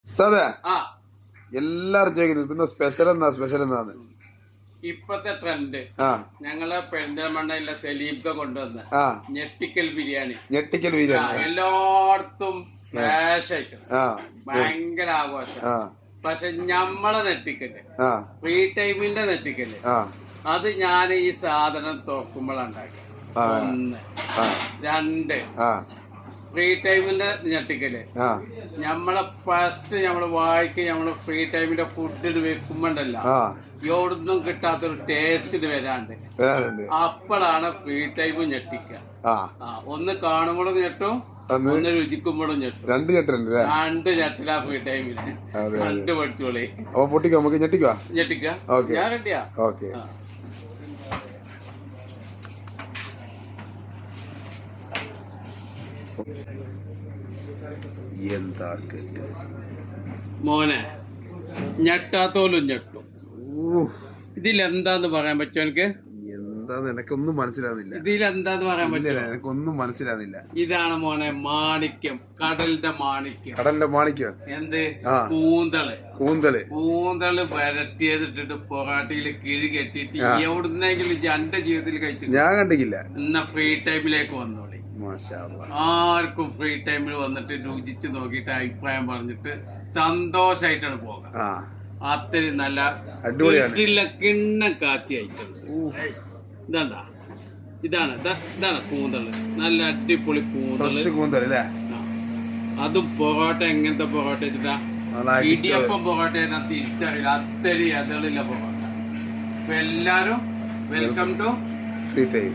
ഉസ്താദേ, എല്ലാരും ചോദിക്കുന്നത് പിന്നെ സ്പെഷ്യൽ എന്താന്ന് ഇപ്പത്തെ ട്രെൻഡ് ഞങ്ങള് പെരിന്തൽമണ്ണയിലെ സലീബ്ക കൊണ്ടുവന്ന ഞെട്ടിക്കൽ ബിരിയാണി എല്ലായിടത്തും ഭയങ്കര ആഘോഷം. പക്ഷെ ഞമ്മളെ നെട്ടിക്കല് ഫ്രീ ടൈമിന്റെ നെട്ടിക്കല് അത് ഞാൻ ഈ സാധനം തുറക്കുമ്പോഴുണ്ടാക്കി. 1 2 ഫ്രീ ടൈമിന്റെ ഞെട്ടിക്കല് ഞമ്മളെ ഫസ്റ്റ് ഞമ്മള് വായിക്ക് ഞമ്മള് ഫ്രീ ടൈമിന്റെ ഫുഡ് വെക്കുമ്പോണ്ടല്ല എവിടുന്നും കിട്ടാത്തൊരു ടേസ്റ്റിന് വരാണ്ട് അപ്പോഴാണ് ഫ്രീ ടൈം ഞെട്ടിക്കുക. ഒന്ന് കാണുമ്പോഴും ഞെട്ടും, ഒന്ന് രുചിക്കുമ്പോഴും ഞെട്ടും. 2 ഞെട്ടിലാ ഫ്രീ ടൈമില്. 2 പഠിച്ചോളി. ഞെട്ടിക്ക ഞാൻ കിട്ടിയാ മോനെ ഞെട്ടാത്തോലും ഞെട്ടും. ഇതിലെന്താന്ന് പറയാൻ പറ്റുമോ? എനിക്ക് എനിക്കൊന്നും മനസ്സിലാവുന്നില്ല. ഇതിലെന്താന്ന് പറയാൻ പറ്റില്ല, എനിക്കൊന്നും മനസ്സിലാവുന്നില്ല. ഇതാണ് മോനെ മാണിക്യം, കടലിന്റെ മാണിക്യം. എന്ത്? കൂന്തള് വരട്ടിയതിട്ടിട്ട് പൊറാട്ടയില് കിഴി കെട്ടിട്ട് എവിടുന്നെങ്കിലും എന്റെ ജീവിതത്തിൽ കഴിച്ചു ഞാൻ കണ്ടിട്ടില്ല. എന്നാ ഫ്രീ ടൈമിലേക്ക് വന്നോളി. ആർക്കും ഫ്രീ ടൈമിൽ വന്നിട്ട് രുചിച്ച് നോക്കിയിട്ട് അഭിപ്രായം പറഞ്ഞിട്ട് സന്തോഷായിട്ടാണ് പോകാം. അത്രയും നല്ല കിണ്ണം കാച്ചി ഐറ്റംസ്. ഇതാണ് കൂന്തള്, നല്ല അടിപൊളി കൂന്തള്. അതും പൊറോട്ട എങ്ങനത്തെ പൊറോട്ട വെച്ചിട്ടാ? ഇടിയപ്പം പൊറോട്ട തിരിച്ചറിയില്ല, അത്രയും എതളില്ല പൊറോട്ട. അപ്പൊ എല്ലാരും വെൽക്കം ടു ഫ്രീ ടൈം.